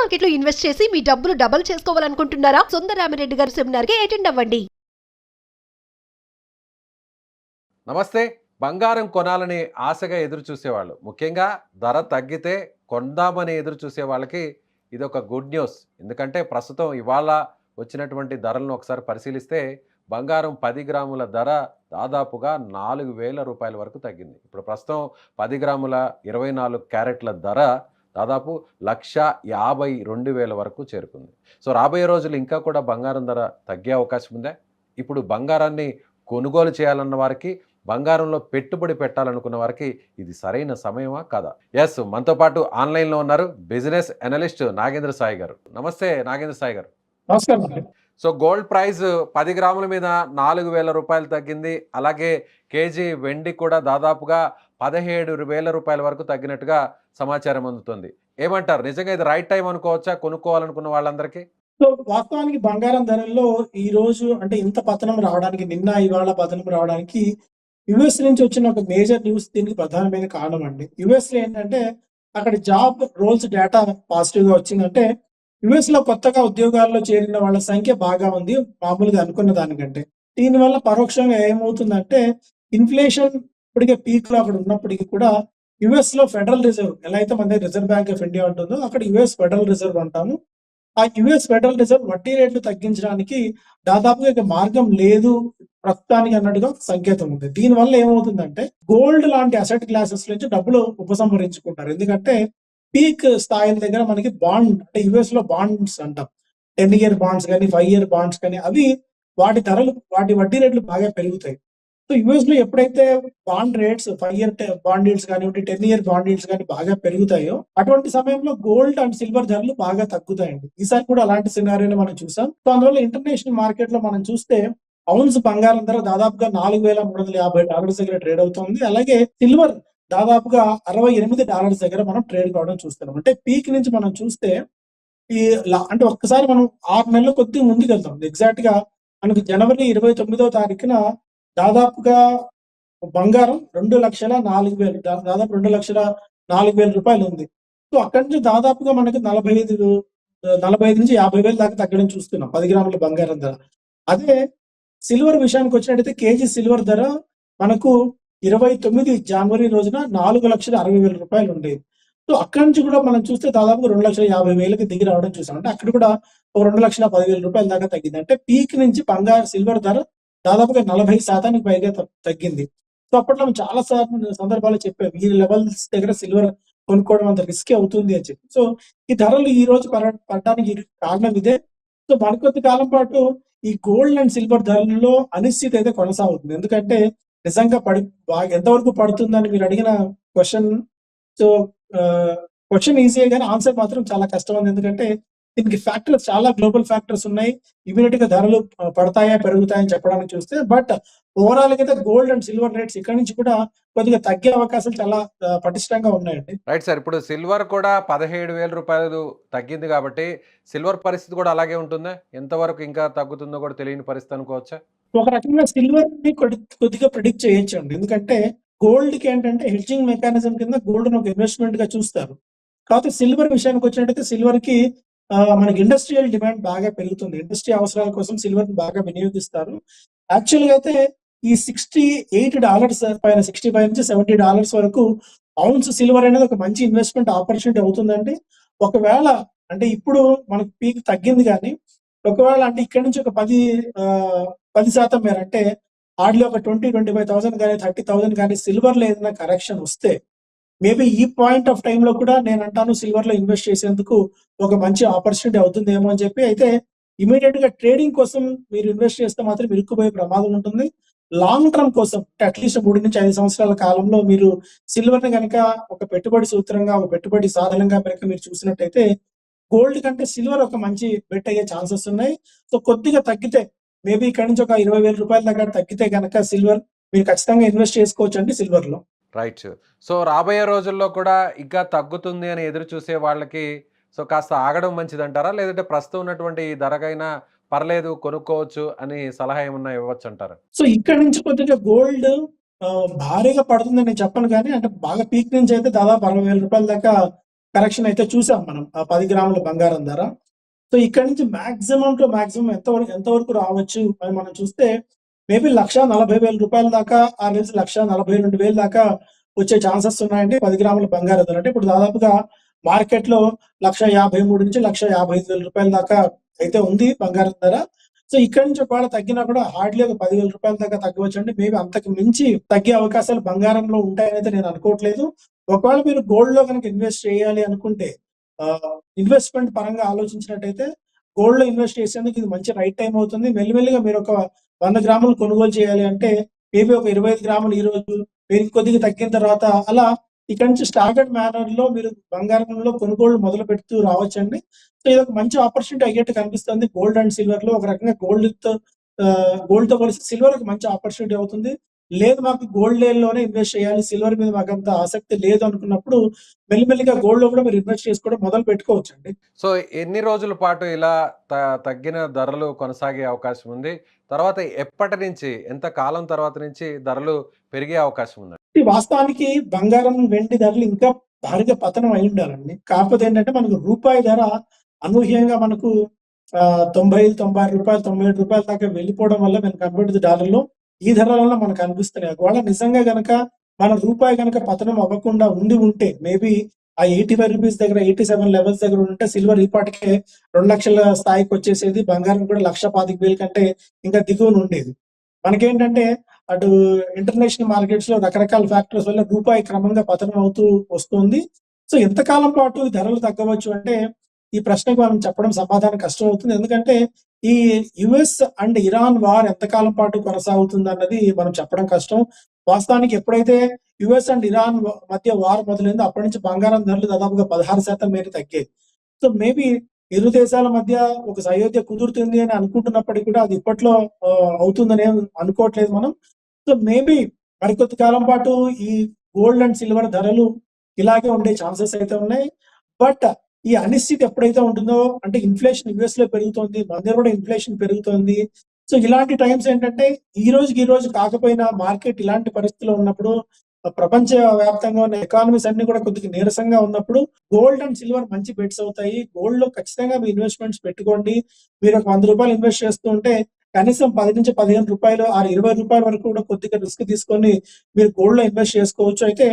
మార్కెట్లో ఇన్వెస్ట్ చేసి మీ డబ్బులు డబుల్ చేసుకోవాలనుకుంటున్నారా? సుందరరామిరెడ్డి గారి సెమినార్ కి అటెండ్ అవ్వండి. నమస్తే. బంగారం కొనాలని ఆశగా ఎదురు చూసేవాళ్ళు, ముఖ్యంగా ధర తగ్గితే కొందామని ఎదురు చూసే వాళ్ళకి ఇదొక గుడ్ న్యూస్. ఎందుకంటే ప్రస్తుతం ఇవాళ వచ్చినటువంటి ధరలను ఒకసారి పరిశీలిస్తే బంగారం 10 గ్రాముల ధర దాదాపుగా 4,000 రూపాయల వరకు తగ్గింది. ఇప్పుడు ప్రస్తుతం 10 గ్రాముల 24 క్యారెట్ల ధర దాదాపు 1,52,000 వరకు చేరుకుంది. సో రాబోయే రోజులు ఇంకా కూడా బంగారం ధర తగ్గే అవకాశం ఉందా? ఇప్పుడు బంగారాన్ని కొనుగోలు చేయాలన్న వారికి, బంగారంలో పెట్టుబడి పెట్టాలనుకున్న వారికి ఇది సరైన సమయమా కాదా? ఎస్, మనతో పాటు ఆన్లైన్లో ఉన్నారు బిజినెస్ అనలిస్ట్ నాగేంద్ర సాయి గారు. నమస్తే నాగేంద్ర సాయి గారు. నమస్కారం అండి. సో గోల్డ్ ప్రైస్ 10 గ్రాముల మీద 4,000 రూపాయలు తగ్గింది. అలాగే కేజీ వెండి కూడా దాదాపుగా 17,000 రూపాయల వరకు తగ్గినట్టుగా సమాచారం అందుతుంది. ఏమంటారు, నిజంగా ఇది రైట్ టైం అనుకోవచ్చా కొనుక్కోవాలనుకున్న వాళ్ళందరికీ? సో వాస్తవానికి బంగారం ధరల్లో ఈ రోజు అంటే ఇంత పతనం రావడానికి, నిన్న ఇవాళ పతనం రావడానికి యుఎస్ నుంచి వచ్చిన ఒక మేజర్ న్యూస్ దీనికి ప్రధానమైన కారణం అండి. యుఎస్ లో ఏంటంటే అక్కడ జాబ్ రోల్స్ డేటా పాజిటివ్ గా వచ్చిందంటే యుఎస్ లో కొత్తగా ఉద్యోగాల్లో చేరిన వాళ్ళ సంఖ్య బాగా ఉంది మామూలుగా అనుకున్న దానికంటే. దీనివల్ల పరోక్షంగా ఏమవుతుందంటే ఇన్ఫ్లేషన్ ఇప్పటికే పీక్ లో అక్కడ ఉన్నప్పటికీ కూడా యుఎస్ లో ఫెడరల్ రిజర్వ్ ఎలా అయితే మన దగ్గర రిజర్వ్ బ్యాంక్ ఆఫ్ ఇండియా ఉంటుందో అక్కడ యుఎస్ ఫెడరల్ రిజర్వ్ అంటాము. ఆ యుఎస్ ఫెడరల్ రిజర్వ్ వడ్డీ రేట్లు తగ్గించడానికి దాదాపుగా ఇక మార్గం లేదు ప్రస్తుతానికి అన్నట్టుగా సంకేతం ఉంది. దీనివల్ల ఏమవుతుందంటే గోల్డ్ లాంటి అసెట్ క్లాసెస్ నుంచి డబ్బులు ఉపసంహరించుకుంటారు. ఎందుకంటే పీక్ స్థాయిల దగ్గర మనకి బాండ్ అంటే యుఎస్ లో బాండ్స్ అంటాం, 10 ఇయర్ బాండ్స్ కానీ 5 ఇయర్ బాండ్స్ కానీ అవి వాటి ధరలు వాటి వడ్డీ రేట్లు బాగా పెరుగుతాయి. సో యుఎస్ లో ఎప్పుడైతే bond rates 5 year bond yields కానివ్వండి 10 ఇయర్ బాండ్ ఈల్డ్స్ కానీ బాగా పెరుగుతాయో అటువంటి సమయంలో గోల్డ్ అండ్ సిల్వర్ ధరలు బాగా తగ్గుతాయండి. ఈసారి కూడా అలాంటి సినారియోని మనం చూసాం. సో అందువల్ల ఇంటర్నేషనల్ మార్కెట్ లో మనం చూస్తే ఔన్స్ బంగారం ధర దాదాపుగా $4,350 దగ్గర ట్రేడ్ అవుతుంది. అలాగే సిల్వర్ దాదాపుగా $68 దగ్గర మనం ట్రేడ్ కావడం చూస్తున్నాం. అంటే పీక్ నుంచి మనం చూస్తే ఈ అంటే ఒక్కసారి మనం 6 నెలల కొద్ది ముందుకు వెళ్తాం. ఎగ్జాక్ట్ గా మనకు జనవరి 29వ తారీఖున దాదాపుగా బంగారం 2,04,000 దాదాపు 2,04,000 రూపాయలు ఉంది. సో అక్కడి నుంచి దాదాపుగా మనకి 45 నుంచి 50,000 దాకా తగ్గడం చూస్తున్నాం 10 గ్రాముల బంగారం ధర. అదే సిల్వర్ విషయానికి వచ్చినట్టయితే కేజీ సిల్వర్ ధర మనకు 29 జనవరి రోజున 4,60,000 రూపాయలు ఉండేది. సో అక్కడి నుంచి కూడా మనం చూస్తే దాదాపు 2,50,000కి దిగి రావడం చూసాం. అంటే అక్కడ కూడా 2,10,000 రూపాయల దాకా తగ్గింది. అంటే పీక్ నుంచి సిల్వర్ ధర దాదాపుగా 40% పైగా తగ్గింది. సో అప్పట్లో చాలా సందర్భాలు చెప్పాం ఈ లెవెల్స్ దగ్గర సిల్వర్ కొనుక్కోవడం అంత రిస్క్ అవుతుంది అని చెప్పి. సో ఈ ధరలు ఈ రోజు పడడానికి కారణం ఇదే. సో మరికొద్ది కాలం పాటు ఈ గోల్డ్ అండ్ సిల్వర్ ధరలలో అనిశ్చితి అయితే కొనసాగుతుంది. ఎందుకంటే నిజంగా ఎంతవరకు పడుతుందని మీరు అడిగిన క్వశ్చన్. సో క్వశ్చన్ ఈజీ కానీ ఆన్సర్ మాత్రం చాలా కష్టం ఉంది. ఎందుకంటే దీనికి ఫ్యాక్టర్స్ చాలా గ్లోబల్ ఫ్యాక్టర్స్ ఉన్నాయి. ఇమీడియట్ గా ధరలు పడతాయా పెరుగుతాయని చెప్పడానికి చూస్తే బట్ ఓవరాల్ గా అయితే గోల్డ్ అండ్ సిల్వర్ రేట్స్ ఇక్కడ నుంచి కూడా కొద్దిగా తగ్గే అవకాశాలు చాలా పటిష్టంగా ఉన్నాయండి. Right sir. ఇప్పుడు సిల్వర్ కూడా 17,000 రూపాయలు తగ్గింది కాబట్టి సిల్వర్ పరిస్థితి కూడా అలాగే ఉంటుందా? ఎంతవరకు ఇంకా తగ్గుతుందో కూడా తెలియని పరిస్థితి అనుకోవచ్చా? ఒక రకంగా సిల్వర్ ని కొద్దిగా ప్రిడిక్ట్ చేయొచ్చు అండి. ఎందుకంటే గోల్డ్ కి ఏంటంటే హెడ్జింగ్ మెకానిజం కింద గోల్డ్ ఒక ఇన్వెస్ట్మెంట్ గా చూస్తారు. కాకపోతే సిల్వర్ విషయానికి వచ్చినట్టయితే సిల్వర్ కి మనకి ఇండస్ట్రియల్ డిమాండ్ బాగా పెరుగుతుంది. ఇండస్ట్రీ అవసరాల కోసం సిల్వర్ ని బాగా వినియోగిస్తారు. యాక్చువల్ గా అయితే ఈ $68 పైన $65 నుంచి $70 వరకు ఔన్స్ సిల్వర్ అనేది ఒక మంచి ఇన్వెస్ట్మెంట్ ఆపర్చునిటీ అవుతుందండి. ఒకవేళ అంటే ఇప్పుడు మనకి పీక్ తగ్గింది కానీ ఒకవేళ అంటే ఇక్కడ నుంచి ఒక 10% మేర అంటే హార్డ్లీ ఒక 20,000-25,000 కానీ 30,000 కానీ సిల్వర్ లో ఏదైనా కరెక్షన్ వస్తే మేబీ ఈ పాయింట్ ఆఫ్ టైమ్ లో కూడా నేను అంటాను సిల్వర్ లో ఇన్వెస్ట్ చేసేందుకు ఒక మంచి ఆపర్చునిటీ అవుతుందేమో అని చెప్పి. అయితే ఇమీడియట్ గా ట్రేడింగ్ కోసం మీరు ఇన్వెస్ట్ చేస్తే మాత్రం ఇరుక్కుపోయే ప్రమాదం ఉంటుంది. లాంగ్ టర్మ్ కోసం అట్లీస్ట్ 3 నుంచి 5 సంవత్సరాల కాలంలో మీరు సిల్వర్ ని కనుక ఒక పెట్టుబడి సూత్రంగా ఒక పెట్టుబడి సాధనంగా కనుక మీరు చూసినట్టయితే గోల్డ్ కంటే సిల్వర్ ఒక మంచి బెట్ అయ్యే ఛాన్సెస్ ఉన్నాయి. సో కొద్దిగా తగ్గితే మేబీ ఇక్కడ నుంచి ఒక 20,000 రూపాయల దగ్గర తగ్గితే కనుక సిల్వర్ మీరు ఖచ్చితంగా ఇన్వెస్ట్ చేసుకోవచ్చు అండి సిల్వర్ లో. రైట్. సో రాబోయే రోజుల్లో కూడా ఇంకా తగ్గుతుంది అని ఎదురు చూసే వాళ్ళకి సో కాస్త ఆగడం మంచిదంటారా? లేదంటే ప్రస్తుతం ఉన్నటువంటి ఈ ధరకైనా పర్లేదు కొనుక్కోవచ్చు అని సలహా ఏమన్నా ఇవ్వచ్చు అంటారా? సో ఇక్కడ నుంచి కొద్దిగా గోల్డ్ భారీగా పడుతుందని నేను చెప్పను కానీ అంటే బాగా పీక్ నుంచి అయితే దాదాపు 60,000 రూపాయల దాకా కరెక్షన్ అయితే చూసాం మనం ఆ 10 గ్రాముల బంగారం ధర. సో ఇక్కడ నుంచి మాక్సిమం టు మాక్సిమం ఎంతవరకు రావచ్చు అని మనం చూస్తే మేబీ రూ. 1,40,000 దాకా ఆ నుంచి 1,42,000 దాకా వచ్చే ఛాన్సెస్ ఉన్నాయండి 10 గ్రాముల బంగారం ధర. అంటే ఇప్పుడు దాదాపుగా మార్కెట్‌లో 1,53,000 నుంచి 1,55,000 దాకా అయితే ఉంది బంగారం ధర. సో ఇక్కడి నుంచి ఒకవేళ తగ్గినా కూడా హార్డ్‌లీ ఒక రూ. 10,000 దాకా తగ్గవచ్చండి. మేబీ అంతకు మించి తగ్గే అవకాశాలు బంగారంలో ఉంటాయనైతే నేను అనుకోవట్లేదు. ఒకవేళ మీరు గోల్డ్‌లో గనుక ఇన్వెస్ట్ చేయాలి అనుకుంటే ఇన్వెస్ట్‌మెంట్ పరంగా ఆలోచించినట్టయితే గోల్డ్‌లో ఇన్వెస్ట్ చేసేందుకు ఇది మంచి రైట్ టైమ్ అవుతుంది. మెల్లిమెల్లిగా మీరు ఒక 100 గ్రాములు కొనుగోలు చేయాలి అంటే మేబీ ఒక 25 గ్రాములు ఈరోజు కొద్దిగా తగ్గిన తర్వాత అలా ఇక్కడి నుంచి స్టాగర్డ్ మేనర్‌లో మీరు బంగారంలో కొనుగోళ్లు మొదలు పెడుతూ రావచ్చండి. సో ఇదొక మంచి ఆపర్చునిటీ అయ్యేట్టు కనిపిస్తుంది. గోల్డ్ అండ్ సిల్వర్‌లో ఒక రకంగా గోల్డ్‌తో పోలిస్తే సిల్వర్ ఒక మంచి ఆపర్చునిటీ అవుతుంది. లేదు మాకు గోల్డ్‌లోనే ఇన్వెస్ట్ చేయాలి, సిల్వర్ మీద మాకంత ఆసక్తి లేదు అనుకున్నప్పుడు మెల్లిమెల్లిగా గోల్డ్‌లో కూడా మీరు ఇన్వెస్ట్ చేసుకోవడం మొదలు పెట్టుకోవచ్చండి. సో ఎన్ని రోజుల పాటు ఇలా తగ్గిన ధరలు కొనసాగే అవకాశం ఉంది? తర్వాత ఎప్పటి నుంచి, ఎంత కాలం తర్వాత నుంచి ధరలు పెరిగే అవకాశం ఉందండి? వాస్తవానికి బంగారం, వెండి ధరలు ఇంకా భారీగా పతనం అయి ఉండాలండి. కాకపోతే ఏంటంటే మనకు రూపాయి ధర అనూహ్యంగా మనకు రూ. 90, రూ. 96, రూ. 97 దాకా వెళ్ళిపోవడం వల్ల మనకు కంపేర్డ్ టు డాలర్‌లో ఈ ధరలలో మనకు అనిపిస్తున్నాయి. ఒకవేళ నిజంగా గనక మన రూపాయి గనక పతనం అవ్వకుండా ఉంటే మేబీ ఆ రూ. 85 దగ్గర 87 లెవెల్స్ దగ్గర ఉంటే సిల్వర్ ఈ పాటికే 2,00,000 స్థాయికి వచ్చేసేది. బంగారం కూడా 1,25,000 కంటే ఇంకా దిగువన ఉండేది. మనకేంటంటే అటు ఇంటర్నేషనల్ మార్కెట్స్ లో రకరకాల ఫ్యాక్టర్స్ వల్ల రూపాయి క్రమంగా పతనం అవుతూ వస్తుంది. సో ఎంతకాలం పాటు ఈ ధరలు తగ్గవచ్చు అంటే ఈ ప్రశ్నకు మనం చెప్పడం సమాధానం కష్టం అవుతుంది. ఎందుకంటే ఈ యుఎస్ అండ్ ఇరాన్ వార్ ఎంతకాలం పాటు కొనసాగుతుంది అన్నది మనం చెప్పడం కష్టం. వాస్తవానికి ఎప్పుడైతే యుఎస్ అండ్ ఇరాన్ మధ్య వార్ మొదలైందో అప్పటి నుంచి బంగారం ధరలు దాదాపుగా 16% మేర తగ్గాయి. సో మేబీ ఇరు దేశాల మధ్య ఒక సయోధ్య కుదురుతుంది అని అనుకుంటున్నప్పటికీ కూడా అది ఇప్పట్లో అవుతుందని అనుకోవట్లేదు మనం. సో మేబీ మరికొద్ది కాలం పాటు ఈ గోల్డ్ అండ్ సిల్వర్ ధరలు ఇలాగే ఉండే ఛాన్సెస్ అయితే ఉన్నాయి. బట్ ఈ అనిశ్చితి ఎప్పుడైతే ఉంటుందో అంటే ఇన్ఫ్లేషన్ యుఎస్ లో పెరుగుతోంది, మన దగ్గర కూడా ఇన్ఫ్లేషన్ పెరుగుతోంది. సో ఇలాంటి టైమ్స్ ఏంటంటే ఈ రోజు కాకపోయినా మార్కెట్ ఇలాంటి పరిస్థితుల్లో ఉన్నప్పుడు ప్రపంచ వ్యాప్తంగా ఉన్న ఎకానమీస్ అన్ని కూడా కొద్దిగా నీరసంగా ఉన్నప్పుడు గోల్డ్ అండ్ సిల్వర్ మంచి బెట్స్ అవుతాయి. గోల్డ్ లో ఖచ్చితంగా మీ ఇన్వెస్ట్మెంట్స్ పెట్టుకోండి. మీరు ఒక రూ. 100 ఇన్వెస్ట్ చేస్తూ ఉంటే కనీసం 10 నుంచి రూ. 15 ఆర్ రూ. 20 వరకు కూడా కొద్దిగా రిస్క్ తీసుకొని మీరు గోల్డ్ లో ఇన్వెస్ట్ చేసుకోవచ్చు. అయితే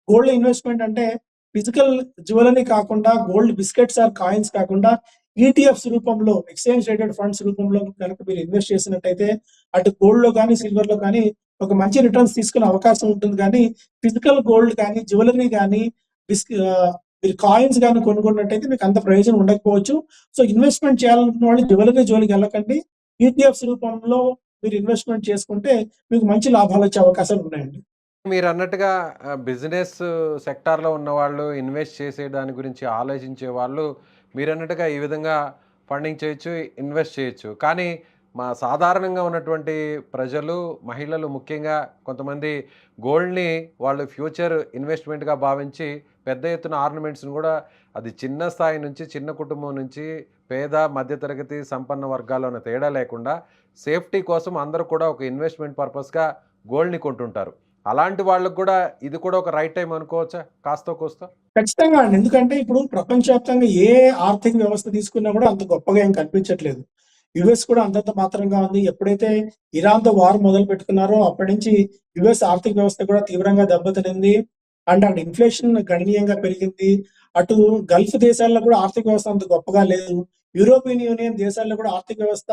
గోల్డ్ ఇన్వెస్ట్మెంట్ అంటే ఫిజికల్ జ్యువెలరీ కాకుండా గోల్డ్ బిస్కెట్స్ ఆర్ కాయిన్స్ కాకుండా ఈటీఎఫ్స్ రూపంలో ఎక్స్చేంజ్ ట్రేడెడ్ ఫండ్స్ రూపంలో కనుక మీరు ఇన్వెస్ట్ చేసినట్టయితే అటు గోల్డ్ లో కానీ సిల్వర్ లో కానీ ఒక మంచి రిటర్న్స్ తీసుకునే అవకాశం ఉంటుంది. కానీ ఫిజికల్ గోల్డ్ కానీ జ్యువెలరీ కానీ మీరు కాయిన్స్ కానీ కొనుక్కున్నట్టయితే మీకు అంత ప్రయోజనం ఉండకపోవచ్చు. సో ఇన్వెస్ట్మెంట్ చేయాలనుకున్న వాళ్ళు జ్యువెలరీ జోలికి వెళ్ళకండి. ఈటీఎఫ్స్ రూపంలో మీరు ఇన్వెస్ట్మెంట్ చేసుకుంటే మీకు మంచి లాభాలు వచ్చే అవకాశాలు ఉన్నాయండి. మీరు అన్నట్టుగా బిజినెస్ సెక్టార్లో ఉన్నవాళ్ళు, ఇన్వెస్ట్ చేసే దాని గురించి ఆలోచించే వాళ్ళు మీరన్నట్టుగా ఈ విధంగా ఫండింగ్ చేయొచ్చు, ఇన్వెస్ట్ చేయొచ్చు. కానీ సాధారణంగా ఉన్నటువంటి ప్రజలు, మహిళలు ముఖ్యంగా కొంతమంది గోల్డ్‌ని వాళ్ళు ఫ్యూచర్ ఇన్వెస్ట్‌మెంట్‌గా భావించి పెద్ద ఎత్తున ఆర్నమెంట్స్‌ని కూడా అది చిన్న స్థాయి నుంచి, చిన్న కుటుంబం నుంచి పేద, మధ్యతరగతి, సంపన్న వర్గాల్లో ఉన్న తేడా లేకుండా సేఫ్టీ కోసం అందరూ కూడా ఒక ఇన్వెస్ట్‌మెంట్ పర్పస్‌గా గోల్డ్‌ని కొంటుంటారు. అలాంటి వాళ్ళకి కూడా ఇది కూడా ఒక రైట్ టైమ్ అనుకోవచ్చా కాస్తో కూస్తో? ఖచ్చితంగా అండి. ఎందుకంటే ఇప్పుడు ప్రపంచవ్యాప్తంగా ఏ ఆర్థిక వ్యవస్థ తీసుకున్నా కూడా అంత గొప్పగా ఏం కనిపించట్లేదు. యుఎస్ కూడా అంతంత మాత్రంగా ఉంది. ఎప్పుడైతే ఇరాన్‌తో వార్ మొదలు పెట్టుకున్నారో అప్పటి నుంచి యుఎస్ ఆర్థిక వ్యవస్థ కూడా తీవ్రంగా దెబ్బతినింది. అండ్ అటు ఇన్ఫ్లేషన్ గణనీయంగా పెరిగింది. అటు గల్ఫ్ దేశాల్లో కూడా ఆర్థిక వ్యవస్థ అంత గొప్పగా లేదు. యూరోపియన్ యూనియన్ దేశాల్లో కూడా ఆర్థిక వ్యవస్థ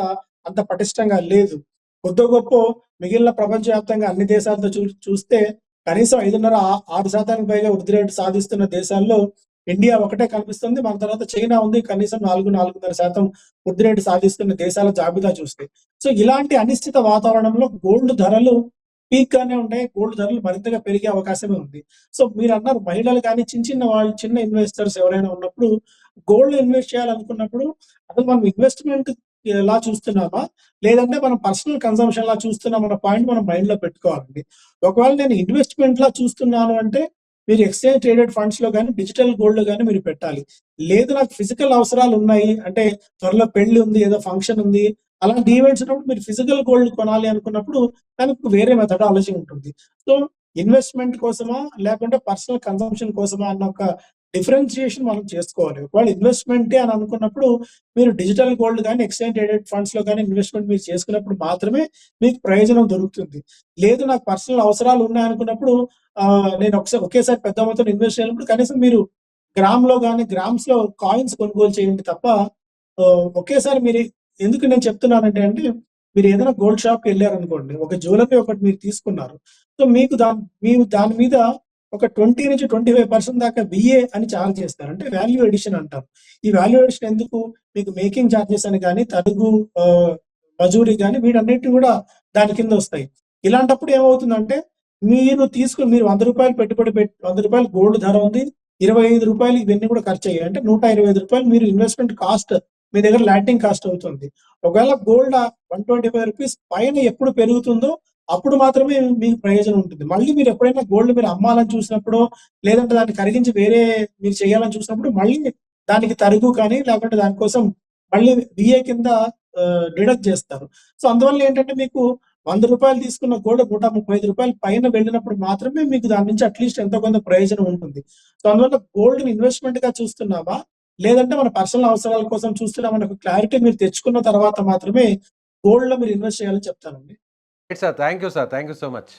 అంత పటిష్టంగా లేదు. కొద్దో గొప్పో మిగిలిన ప్రపంచవ్యాప్తంగా అన్ని దేశాలతో చూస్తే కనీసం 5.5-6% పైగా వృద్ధి రేటు సాధిస్తున్న దేశాల్లో ఇండియా ఒకటే కనిపిస్తుంది. మన తర్వాత చైనా ఉంది. కనీసం 4-4.5% వృద్ధి రేటు సాధిస్తున్న దేశాల జాబితా చూస్తే. సో ఇలాంటి అనిశ్చిత వాతావరణంలో గోల్డ్ ధరలు పీక్ గానే ఉంటాయి. గోల్డ్ ధరలు మరింతగా పెరిగే అవకాశమే ఉంది. సో మీరన్నారు మహిళలు కానీ చిన్న ఇన్వెస్టర్స్ ఎవరైనా ఉన్నప్పుడు గోల్డ్ ఇన్వెస్ట్ చేయాలనుకున్నప్పుడు అసలు మనం ఇన్వెస్ట్‌మెంట్ ఎలా చూస్తున్నామా? లేదంటే మనం పర్సనల్ కన్సంప్షన్ లా చూస్తున్నామా అన్న పాయింట్ మనం మైండ్ లో పెట్టుకోవాలండి. ఒకవేళ నేను ఇన్వెస్ట్‌మెంట్ లా చూస్తున్నాను అంటే మీరు ఎక్స్‌చేంజ్ ట్రేడెడ్ ఫండ్స్ లో గాని, డిజిటల్ గోల్డ్ లో గాని మీరు పెట్టాలి. లేదు నాకు ఫిజికల్ అవసరాలు ఉన్నాయి అంటే త్వరలో పెళ్లి ఉంది, ఏదో ఫంక్షన్ ఉంది. అలాంటి ఈవెంట్స్ ఉన్నప్పుడు మీరు ఫిజికల్ గోల్డ్ కొనాలి అనుకున్నప్పుడు దానికి వేరే మెథడాలజీ ఉంటుంది. సో ఇన్వెస్ట్‌మెంట్ కోసమా? లేకుంటే పర్సనల్ కన్సంప్షన్ కోసమా అన్న ఒక డిఫరెన్షియేషన్ మనం చేసుకోవాలి. ఒకవేళ ఇన్వెస్ట్‌మెంటే అని అనుకున్నప్పుడు మీరు డిజిటల్ గోల్డ్ గాని, ఎక్స్‌చేంజ్ ట్రేడెడ్ ఫండ్స్‌లో గాని ఇన్వెస్ట్‌మెంట్ మీరు చేసుకున్నప్పుడు మాత్రమే మీకు ప్రయోజనం దొరుకుతుంది. లేదు నాకు పర్సనల్ అవసరాలు ఉన్నాయనుకున్నప్పుడు నేను ఒకేసారి పెద్ద మొత్తంలో ఇన్వెస్ట్ చేయాలన్నప్పుడు కనీసం మీరు గ్రామ్‌లో గాని, గ్రామ్స్‌లో కాయిన్స్ కొనుగోలు చేయండి తప్ప ఒకేసారి మీరు ఎందుకు నేను చెప్తున్నానంటే అండి, మీరు ఏదైనా గోల్డ్ షాప్‌కెళ్లారనుకోండి, ఒక జ్యువెలరీ ఒకటి మీరు తీసుకున్నారు. సో, మీరు దాని మీద ఒక 20-25% దాకా వీఏ అని చార్జ్ చేస్తారు. అంటే వాల్యూ అడిషన్ అంటారు. ఈ వాల్యూ అడిషన్ ఎందుకు? మీకు మేకింగ్ చార్జెస్ అని గాని, తరుగు మజూరీ గాని వీటన్నిటిని కూడా దాని కింద వస్తాయి. ఇలాంటప్పుడు ఏమవుతుందంటే, మీరు రూ. 100 పెట్టుబడి పెట్టి రూ. 100 గోల్డ్ ధర ఉంది. రూ. 25 ఇవన్నీ కూడా ఖర్చయ్యాయి. అంటే రూ. 125 మీరు ఇన్వెస్ట్‌మెంట్ కాస్ట్ మీ దగ్గర ల్యాండింగ్ కాస్ట్ అవుతుంది. ఒకవేళ గోల్డ్ రూ. 125 పైన ఎప్పుడు పెరుగుతుందో అప్పుడు మాత్రమే మీకు ప్రయోజనం ఉంటుంది. మళ్ళీ మీరు ఎప్పుడైనా గోల్డ్ మీరు అమ్మాలని చూసినప్పుడో, లేదంటే దాన్ని కరిగించి వేరే మీరు చేయాలని చూసినప్పుడు మళ్ళీ దానికి తరుగు కానీ, లేకుంటే దానికోసం మళ్ళీ వీఏ కింద డిడక్ట్ చేస్తారు. సో, అందువల్ల ఏంటంటే మీకు రూ. 100 తీసుకున్న గోల్డ్ రూ. 135 పైన వెళ్ళినప్పుడు మాత్రమే మీకు దాని నుంచి అట్‌లీస్ట్ ఎంతో కొంత ప్రయోజనం ఉంటుంది. సో, అందువల్ల గోల్డ్‌ని ఇన్వెస్ట్‌మెంట్‌గా చూస్తున్నామా? లేదంటే మన పర్సనల్ అవసరాల కోసం చూస్తున్నామా అనే ఒక క్లారిటీ మీరు తెచ్చుకున్న తర్వాత మాత్రమే గోల్డ్‌లో మీరు ఇన్వెస్ట్ చేయాలని చెప్తానండి. Right sir. Thank you sir. Thank you so much.